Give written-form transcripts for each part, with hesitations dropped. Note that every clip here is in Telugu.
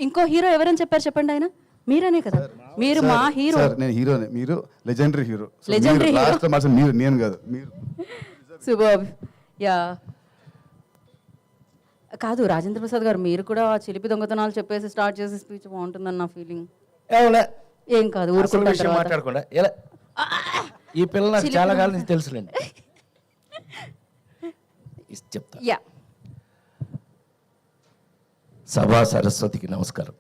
ఇంకో హీరో ఎవరని చెప్పారు చెప్పండి. ఆయన మీరనే కదా, మీరు మా హీరో. నేను హీరోనే, మీరు లెజెండరీ హీరో. లెజెండరీ హీరో మీరు, నేను కాదు మీరు. సూపర్. యా కాదు రాజేంద్ర ప్రసాద్ గారు, మీరు కూడా చిలిపి దొంగతనాలు చెప్పేసి స్టార్ట్ చేసి స్పీచ్ బాగుంటుందని నా ఫీలింగ్. ఏం కాదు ఊరుకుంటారు మాట్లాడకుండా ఎలా. ఈ పిల్ల నాకు చాలా కాలం నుంచి తెలుసులేండి. చెప్తా. యా సభా సరస్వతికి నమస్కారం.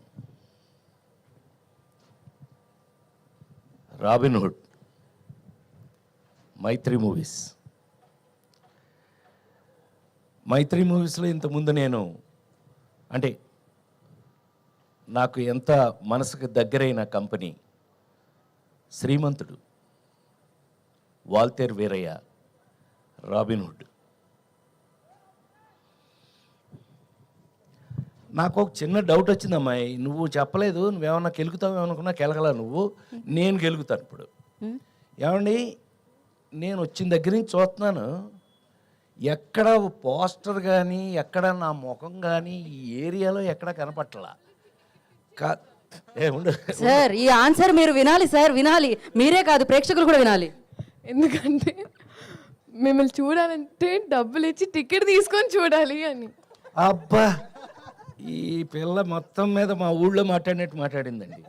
రాబిన్ హుడ్, మైత్రి మూవీస్లో ఇంతకుముందు నేను అంటే నాకు ఎంత మనసుకు దగ్గరైన కంపెనీ శ్రీమంతుడు, వాల్తేర్ వీరయ్య, రాబిన్ హుడ్. నాకు ఒక చిన్న డౌట్ వచ్చింది, అమ్మాయి నువ్వు చెప్పలేదు, నువ్వేమన్నా కెలుగుతావు అనుకున్నా కెలగలా నువ్వు, నేను గెలుగుతాను ఇప్పుడు. ఏమండి నేను వచ్చిన దగ్గర నుంచి చూస్తున్నాను, ఎక్కడ పోస్టర్ కానీ ఎక్కడ నా ముఖం కానీ ఈ ఏరియాలో ఎక్కడ కనపట్టలా. సార్ ఈ ఆన్సర్ మీరు వినాలి సార్, వినాలి. మీరే కాదు ప్రేక్షకులు కూడా వినాలి. ఎందుకంటే మిమ్మల్ని చూడాలంటే డబ్బులు ఇచ్చి టికెట్ తీసుకొని చూడాలి అని. అబ్బా ఈ పిల్ల మొత్తం మీద మా ఊళ్ళో మాట్లాడినట్టు మాట్లాడిందండి.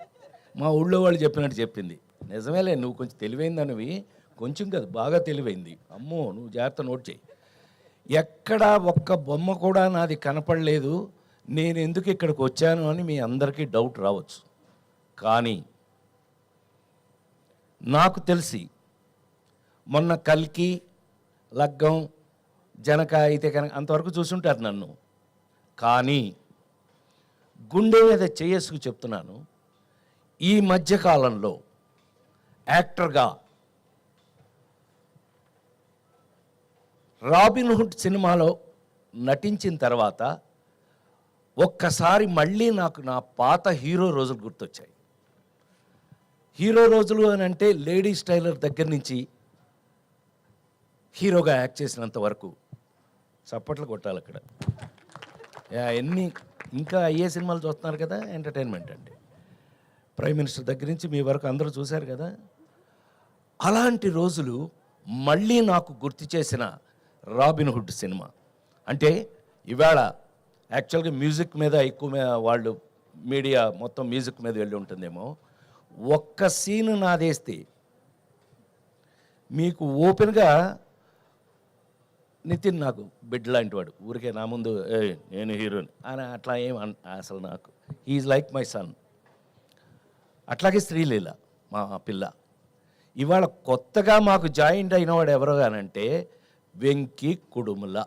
మా ఊళ్ళో వాళ్ళు చెప్పినట్టు చెప్పింది. నిజమేలే, నువ్వు కొంచెం తెలివైందనివి, కొంచెం కాదు బాగా తెలివైంది. అమ్మో నువ్వు జాగ్రత్త నోట్ చేయి. ఎక్కడ ఒక్క బొమ్మ కూడా నాది కనపడలేదు, నేను ఎందుకు ఇక్కడికి వచ్చాను అని మీ అందరికీ డౌట్ రావచ్చు. కానీ నాకు తెలిసి మొన్న కల్కి, లగ్గం, జనక అయితే కనుక అంతవరకు చూసుంటారు నన్ను. కానీ గుండె మీద చేసుకు చెప్తున్నాను, ఈ మధ్యకాలంలో యాక్టర్గా రాబిన్ హుడ్ సినిమాలో నటించిన తర్వాత ఒక్కసారి మళ్ళీ నాకు నా పాత హీరో రోజులు గుర్తొచ్చాయి. హీరో రోజులు అని అంటే లేడీస్ టైలర్ దగ్గర నుంచి హీరోగా యాక్ట్ చేసినంత వరకు చప్పట్లు కొట్టాలి అక్కడ. ఎన్ని ఇంకా అయ్యే సినిమాలు చూస్తున్నారు కదా, ఎంటర్టైన్మెంట్ అండి. ప్రైమ్ మినిస్టర్ దగ్గర నుంచి మీ వరకు అందరూ చూశారు కదా. అలాంటి రోజులు మళ్ళీ నాకు గుర్తు చేసిన రాబిన్ హుడ్ సినిమా. అంటే ఇవాళ యాక్చువల్గా మ్యూజిక్ మీద ఎక్కువ వాళ్ళు మీడియా మొత్తం మ్యూజిక్ మీద వెళ్ళి ఉంటుందేమో. ఒక్క సీను నాదేస్తే మీకు ఓపెన్గా, నితిన్ నాకు బిడ్డ లాంటి వాడు, ఊరికే నా ముందు నేను హీరోని అని అట్లా ఏం అసలు నాకు హీఈస్ లైక్ మై సన్. అట్లాగే శ్రీలీల మా పిల్ల. ఇవాళ కొత్తగా మాకు జాయింట్ అయినవాడు ఎవరో కానంటే వెంకీ కుడుముల.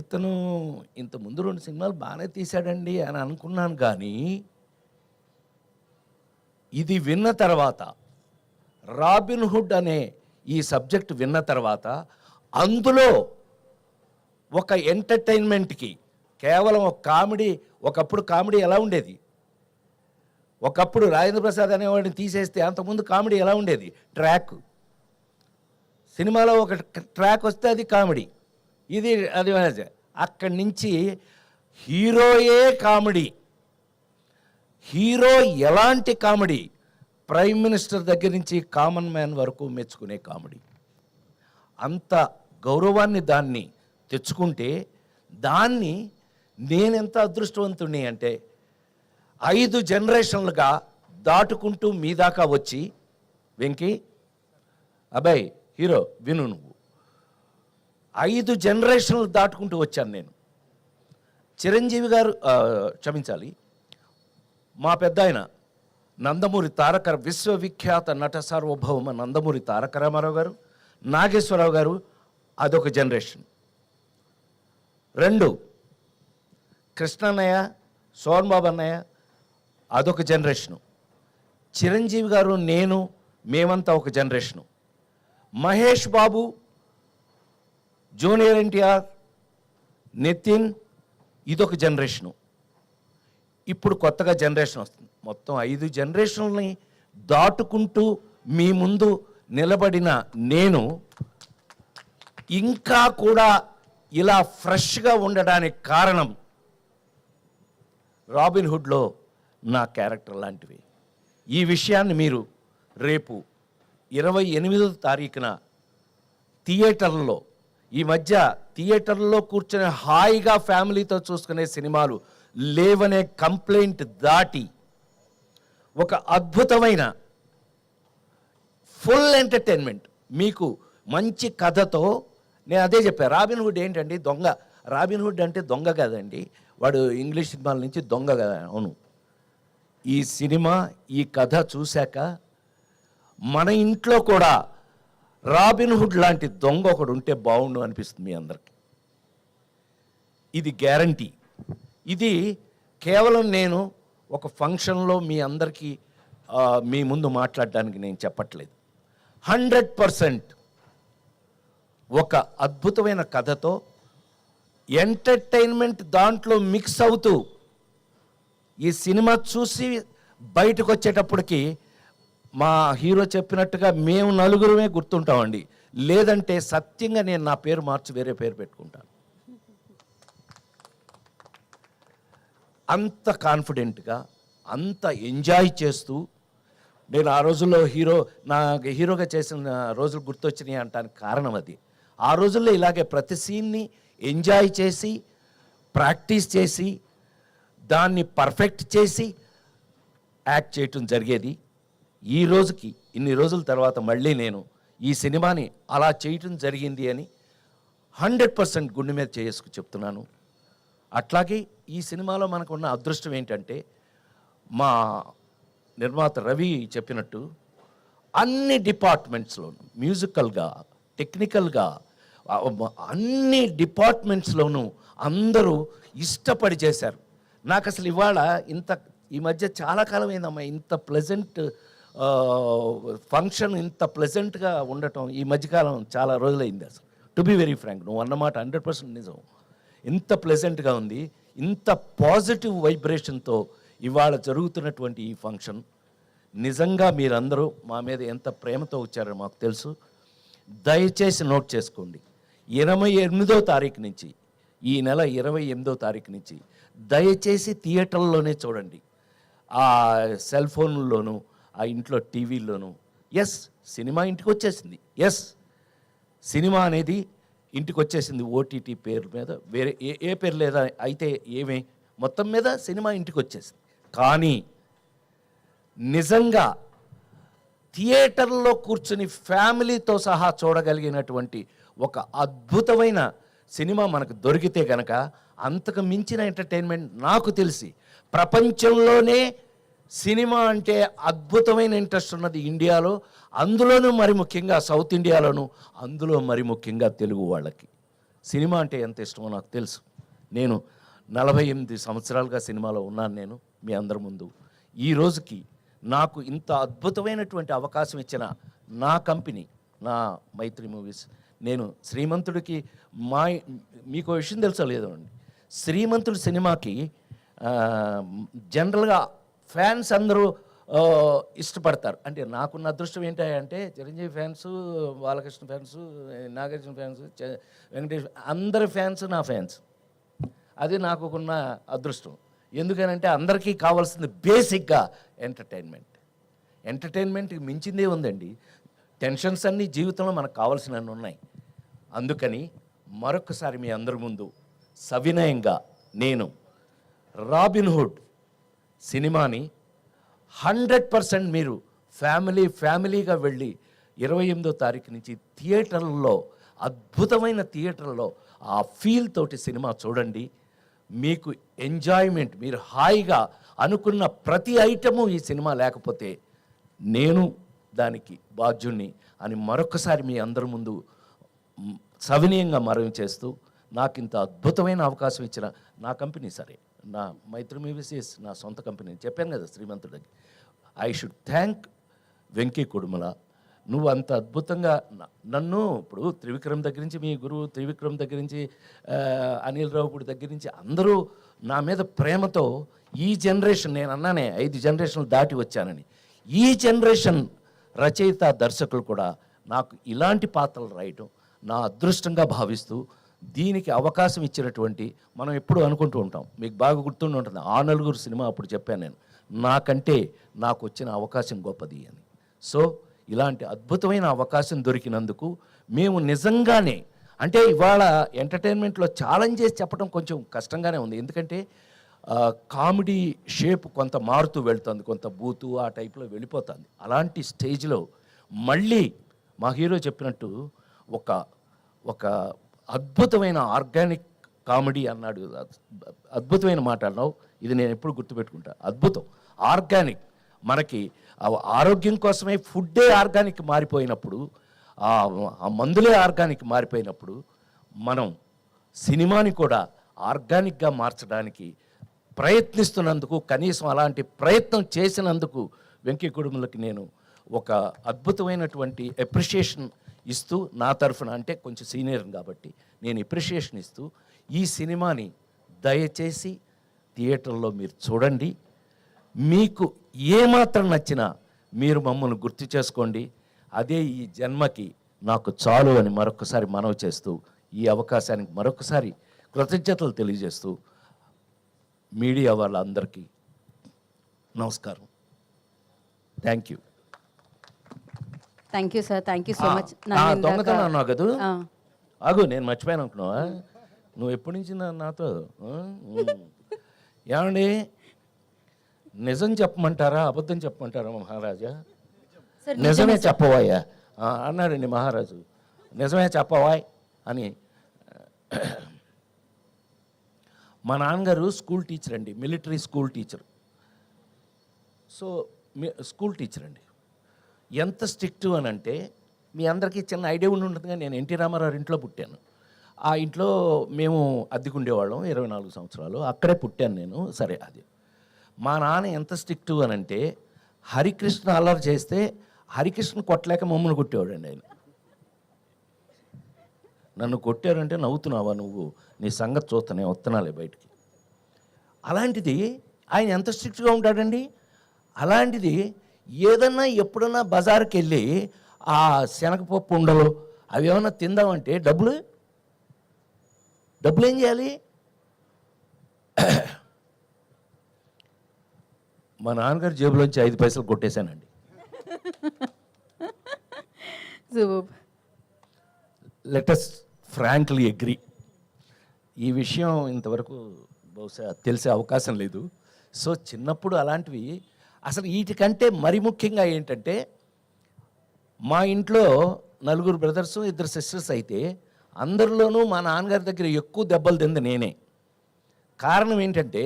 ఇతను ఇంతకుముందు 2 సినిమాలు బాగానే తీశాడండి అని అనుకున్నాను. కానీ ఇది విన్న తర్వాత, రాబిన్ హుడ్ అనే ఈ సబ్జెక్ట్ విన్న తర్వాత, అందులో ఒక ఎంటర్టైన్మెంట్కి కేవలం ఒక కామెడీ, ఒకప్పుడు కామెడీ ఎలా ఉండేది, ఒకప్పుడు రాజేంద్ర ప్రసాద్ అనేవాడిని తీసేస్తే అంతకుముందు కామెడీ ఎలా ఉండేది, ట్రాక్. సినిమాలో ఒక ట్రాక్ వస్తే అది కామెడీ, ఇది అది. అక్కడి నుంచి హీరోయే కామెడీ. హీరో ఎలాంటి కామెడీ, ప్రైమ్ మినిస్టర్ దగ్గర నుంచి కామన్ మ్యాన్ వరకు మెచ్చుకునే కామెడీ. అంత గౌరవాన్ని దాన్ని తెచ్చుకుంటే, దాన్ని నేనెంత అదృష్టవంతుణ్ణి అంటే 5 జనరేషన్లుగా దాటుకుంటూ మీ దాకా వచ్చి, వెంకీ అబ్బాయి హీరో విను, నువ్వు 5 జనరేషన్లు దాటుకుంటూ వచ్చాను నేను. చిరంజీవి గారు క్షమించాలి, మా పెద్ద ఆయన నందమూరి తారక, విశ్వవిఖ్యాత నట సార్వభౌమ నందమూరి తారక రామారావు గారు, నాగేశ్వరరావు గారు, అదొక జనరేషన్. 2 కృష్ణన్నయ్య, సోన్బాబు అన్నయ్య, అదొక జనరేషను. చిరంజీవి గారు, నేను, మేమంతా ఒక జనరేషను. మహేష్ బాబు, జూనియర్ ఎన్టీఆర్, నితిన్, ఇదొక జనరేషను. ఇప్పుడు కొత్తగా జనరేషన్ వస్తుంది. మొత్తం 5 జనరేషన్లని దాటుకుంటూ మీ ముందు నిలబడిన నేను ఇంకా కూడా ఇలా ఫ్రెష్గా ఉండడానికి కారణం రాబిన్ హుడ్లో నా క్యారెక్టర్ లాంటివి. ఈ విషయాన్ని మీరు రేపు 28వ తారీఖున థియేటర్లో, ఈ మధ్య థియేటర్లో కూర్చొని హాయిగా ఫ్యామిలీతో చూసుకునే సినిమాలు లేవనే కంప్లైంట్ దాటి ఒక అద్భుతమైన ఫుల్ ఎంటర్టైన్మెంట్ మీకు మంచి కథతో, నేను అదే చెప్పాను. రాబిన్ హుడ్ ఏంటండి దొంగ. రాబిన్ హుడ్ అంటే దొంగ కదండి, వాడు ఇంగ్లీష్ సినిమాల నుంచి దొంగ కదా. అవును, ఈ సినిమా ఈ కథ చూశాక మన ఇంట్లో కూడా రాబిన్ హుడ్ లాంటి దొంగ ఒకడు ఉంటే బాగుండు అనిపిస్తుంది మీ అందరికి. ఇది గ్యారంటీ. ఇది కేవలం నేను ఒక ఫంక్షన్లో మీ అందరికీ మీ ముందు మాట్లాడడానికి నేను చెప్పట్లేదు. 100% ఒక అద్భుతమైన కథతో ఎంటర్టైన్మెంట్ దాంట్లో మిక్స్ అవుతూ ఈ సినిమా చూసి బయటకు వచ్చేటప్పటికి మా హీరో చెప్పినట్టుగా మేము నలుగురమే గుర్తుంటామండి. లేదంటే సత్యంగా నేను నా పేరు మార్చి వేరే పేరు పెట్టుకుంటాను. అంత కాన్ఫిడెంట్గా, అంత ఎంజాయ్ చేస్తూ, నేను ఆ రోజుల్లో హీరోగా చేసిన రోజులు గుర్తొచ్చినాయి అంటానికి కారణం అది. ఆ రోజుల్లో ఇలాగే ప్రతి సీన్ని ఎంజాయ్ చేసి, ప్రాక్టీస్ చేసి, దాన్ని పర్ఫెక్ట్ చేసి యాక్ట్ చేయటం జరిగేది. ఈ రోజుకి ఇన్ని రోజుల తర్వాత మళ్ళీ నేను ఈ సినిమాని అలా చేయటం జరిగింది అని 100% గుండె మీద చేసుకు చెప్తున్నాను. అట్లాగే ఈ సినిమాలో మనకున్న అదృష్టం ఏంటంటే, మా నిర్మాత రవి చెప్పినట్టు అన్ని డిపార్ట్మెంట్స్లోనూ, మ్యూజికల్గా, టెక్నికల్గా, అన్ని డిపార్ట్మెంట్స్లోనూ అందరూ ఇష్టపడి చేశారు. నాకు అసలు ఇవాళ ఈ మధ్య చాలా కాలం అయిందమ్మా ఇంత ప్లెజెంట్ ఫంక్షన్, ఇంత ప్లెజెంట్గా ఉండటం ఈ మధ్యకాలం చాలా రోజులైంది. అసలు టు బి వెరీ ఫ్రాంక్, నువ్వు అన్నమాట 100% నిజం. ఇంత ప్లెజెంట్గా ఉంది, ఇంత పాజిటివ్ వైబ్రేషన్తో ఇవాళ జరుగుతున్నటువంటి ఈ ఫంక్షన్. నిజంగా మీరందరూ మా మీద ఎంత ప్రేమతో వచ్చారో మాకు తెలుసు. దయచేసి నోట్ చేసుకోండి, 28వ తారీఖు నుంచి, ఈ నెల 28వ తారీఖు నుంచి దయచేసి థియేటర్లోనే చూడండి. ఆ సెల్ ఫోన్లోనూ, ఆ ఇంట్లో టీవీల్లోనూ. ఎస్, సినిమా ఇంటికి వచ్చేసింది. ఎస్, సినిమా అనేది ఇంటికి వచ్చేసింది. ఓటీటీ పేరు మీద, వేరే ఏ పేరు లేదా అయితే ఏమే, మొత్తం మీద సినిమా ఇంటికి వచ్చేసింది. కానీ నిజంగా థియేటర్లో కూర్చుని ఫ్యామిలీతో సహా చూడగలిగినటువంటి ఒక అద్భుతమైన సినిమా మనకు దొరికితే కనుక అంతకు మించిన ఎంటర్టైన్మెంట్ నాకు తెలిసి ప్రపంచంలోనే సినిమా అంటే అద్భుతమైన ఇంట్రెస్ట్ ఉన్నది ఇండియాలో, అందులోనూ మరి ముఖ్యంగా సౌత్ ఇండియాలోను, అందులో మరి ముఖ్యంగా తెలుగు వాళ్ళకి సినిమా అంటే ఎంత ఇష్టమో నాకు తెలుసు. నేను 48 సంవత్సరాలుగా సినిమాలో ఉన్నాను. నేను మీ అందరి ముందు ఈ రోజుకి నాకు ఇంత అద్భుతమైనటువంటి అవకాశం ఇచ్చిన నా కంపెనీ, నా మైత్రి మూవీస్. నేను శ్రీమంతుడికి మీకు విషయం తెలుసో లేదో అండి, శ్రీమంతుడి సినిమాకి జనరల్గా ఫ్యాన్స్ అందరూ ఇష్టపడతారు. అంటే నాకున్న అదృష్టం ఏంటంటే Chiranjeevi fans, Balakrishna fans, Nagarjuna fans, Venkatesh, అందరి ఫ్యాన్స్ నా ఫ్యాన్స్. అది నాకున్న అదృష్టం. ఎందుకనంటే అందరికీ కావాల్సింది బేసిక్గా ఎంటర్టైన్మెంట్కి మించిందే ఉందండి. టెన్షన్స్ అన్నీ జీవితంలో మనకు కావాల్సినవి ఉన్నాయి. అందుకని మరొకసారి మీ అందరి ముందు సవినయంగా నేను రాబిన్ హుడ్ సినిమాని 100% మీరు ఫ్యామిలీగా వెళ్ళి 28వ తారీఖు నుంచి థియేటర్లలో, అద్భుతమైన థియేటర్లో ఆ ఫీల్ తోటి సినిమా చూడండి. మీకు ఎంజాయ్మెంట్, మీరు హాయిగా అనుకున్న ప్రతి ఐటము ఈ సినిమా లేకపోతే నేను దానికి బాధ్యుణ్ణి అని మరొకసారి మీ అందరి ముందు సవినయంగా మనవి చేస్తూ, నాకు ఇంత అద్భుతమైన అవకాశం ఇచ్చిన నా కంపెనీ, సరే నా మైత్రి మూవీస్ నా సొంత కంపెనీ చెప్పాను కదా శ్రీమంతుడికి, I should thank Venky Kudumula. నువ్వు అంత అద్భుతంగా నన్ను, ఇప్పుడు త్రివిక్రమ్ దగ్గర నుంచి, మీ గురువు త్రివిక్రమ్ దగ్గర నుంచి, అనిల్ రావుపూడి దగ్గర నుంచి అందరూ నా మీద ప్రేమతో ఈ జనరేషన్, నేను అన్నానే 5 జనరేషన్లు దాటి వచ్చానని, ఈ జనరేషన్ రచయిత దర్శకులు కూడా నాకు ఇలాంటి పాత్రలు రాయటం నా అదృష్టంగా భావిస్తూ దీనికి అవకాశం ఇచ్చినటువంటి మనం ఎప్పుడు అనుకుంటూ ఉంటాం, మీకు బాగా గుర్తుండి ఉంటుంది, ఆ నలుగురు సినిమా అప్పుడు చెప్పాను నేను, నాకంటే నాకు వచ్చిన అవకాశం గొప్పది అని. సో ఇలాంటి అద్భుతమైన అవకాశం దొరికినందుకు మేము నిజంగానే, అంటే ఇవాళ ఎంటర్టైన్మెంట్లో ఛాలెంజ్ చేసి చెప్పడం కొంచెం కష్టంగానే ఉంది, ఎందుకంటే కామెడీ షేప్ కొంత మారుతూ వెళ్తుంది, కొంత బూతు ఆ టైప్లో వెళ్ళిపోతుంది. అలాంటి స్టేజ్లో మళ్ళీ మా హీరో చెప్పినట్టు ఒక అద్భుతమైన ఆర్గానిక్ కామెడీ అన్నాడు, అద్భుతమైన మాట అన్నావు, ఇది నేను ఎప్పుడు గుర్తుపెట్టుకుంటా. అద్భుతం, ఆర్గానిక్. మనకి ఆరోగ్యం కోసమే ఫుడ్డే ఆర్గానిక్ మారిపోయినప్పుడు, ఆ మందులే ఆర్గానిక్ మారిపోయినప్పుడు, మనం సినిమాని కూడా ఆర్గానిక్గా మార్చడానికి ప్రయత్నిస్తున్నందుకు, కనీసం అలాంటి ప్రయత్నం చేసినందుకు వెంకీ కుటుంబలకి నేను ఒక అద్భుతమైనటువంటి అప్రిషియేషన్ ఇస్తూ, నా తరఫున, అంటే కొంచెం సీనియర్ కాబట్టి నేను అప్రిషియేషన్ ఇస్తూ, ఈ సినిమాని దయచేసి థియేటర్లో మీరు చూడండి. మీకు ఏమాత్రం నచ్చినా మీరు మమ్మల్ని గుర్తు చేసుకోండి, అదే ఈ జన్మకి నాకు చాలు అని మరొకసారి మనవి చేస్తూ, ఈ అవకాశానికి మరొకసారి కృతజ్ఞతలు తెలియజేస్తూ, మీడియా వాళ్ళందరికీ నమస్కారం. Thank you. Thank you sir, thank you so much. దొంగతనం అన్నావు కదా, ఆగు, నేను మర్చిపోయాను అనుకున్నావా, నువ్వు ఎప్పటి నుంచి నాతో ఏమండి నిజం చెప్పమంటారా అబద్ధం చెప్పమంటారా మహారాజా? నిజమే చెప్పవాయా అన్నాడండి మహారాజు. నిజమే చెప్పవాయ్ అని. మా నాన్నగారు స్కూల్ టీచర్ అండి, military school teacher. So school teacher అండి. ఎంత స్ట్రిక్ట్ అని అంటే, మీ అందరికీ చిన్న ఐడియా ఉండి ఉంటుందిగా, నేను ఎన్టీ రామారావు ఇంట్లో పుట్టాను. ఆ ఇంట్లో మేము అద్దెకుండేవాళ్ళం 24 సంవత్సరాలు, అక్కడే పుట్టాను నేను. సరే, అది మా నాన్న ఎంత స్ట్రిక్ట్ అని అంటే, హరికృష్ణ అల్లరి చేస్తే హరికృష్ణ కొట్టలేక మమ్మల్ని కొట్టేవాడండి ఆయన. నన్ను కొట్టారంటే నవ్వుతున్నావా నువ్వు, నీ సంగతి చూస్తానే వస్తున్నాలే బయటికి. అలాంటిది ఆయన ఎంత స్ట్రిక్ట్గా ఉంటాడండి. అలాంటిది ఏదన్నా ఎప్పుడన్నా బజార్కి వెళ్ళి ఆ శనగపప్పు ఉండలు అవి ఏమన్నా తిందామంటే డబ్బులు ఏం చేయాలి? మా నాన్నగారి జేబులోంచి 5 పైసలు కొట్టేశానండి. Let's frankly agree. ఈ విషయం ఇంతవరకు బహుశా తెలిసే అవకాశం లేదు. సో చిన్నప్పుడు అలాంటివి అసలు వీటికంటే మరి ముఖ్యంగా ఏంటంటే, మా ఇంట్లో 4 బ్రదర్స్ 2 సిస్టర్స్ అయితే అందరిలోనూ మా నాన్నగారి దగ్గర ఎక్కువ దెబ్బలు తింది నేనే. కారణం ఏంటంటే,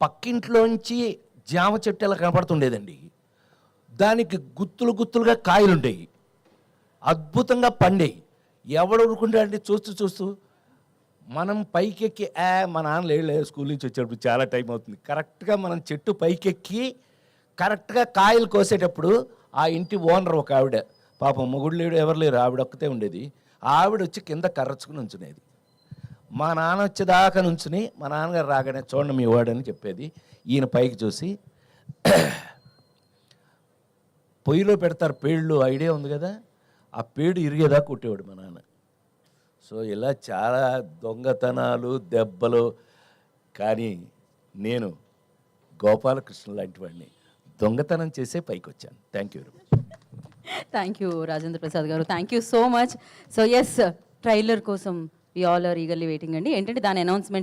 పక్కింట్లోంచి జామ చెట్టు ఎలా కనపడుతుండేదండి, దానికి గుత్తులుగా కాయలు ఉండేవి, అద్భుతంగా పండేవి. ఎవడు ఊరుకుంటాడంటే చూస్తూ మనం పైకెక్కి మా నాన్న లేదు స్కూల్ నుంచి వచ్చేటప్పుడు చాలా టైం అవుతుంది, కరెక్ట్గా మనం చెట్టు పైకెక్కి కరెక్ట్గా కాయలు కోసేటప్పుడు ఆ ఇంటి ఓనర్ ఒక ఆవిడ, పాపం మొగుడు లేడు ఎవరు లేరు, ఆవిడ ఒక్కతే ఉండేది. ఆవిడ వచ్చి కింద కర్రచుకుని ఉంచునేది. మా నాన్న వచ్చేదాకా నుంచుని మా నాన్నగారు రాగానే చూడండి మీ వాడని చెప్పేది. ఈయన పైకి చూసి పొయ్యిలో పెడతారు పేళ్ళు, ఐడియా ఉంది కదా, ఆ పేడు ఇరిగేదాకా కొట్టేవాడు మా నాన్న. సో ఇలా చాలా దొంగతనాలు దెబ్బలు. కానీ నేను గోపాలకృష్ణ లాంటి వాడిని దొంగతనం చేసే పైకి వచ్చాను. Thank you very much. Thank you Rajendra Prasad garu, thank you so much. So yes, trailer కోసం we all are eagerly waiting అండి. ఏంటంటే దాని అనౌన్స్మెంట్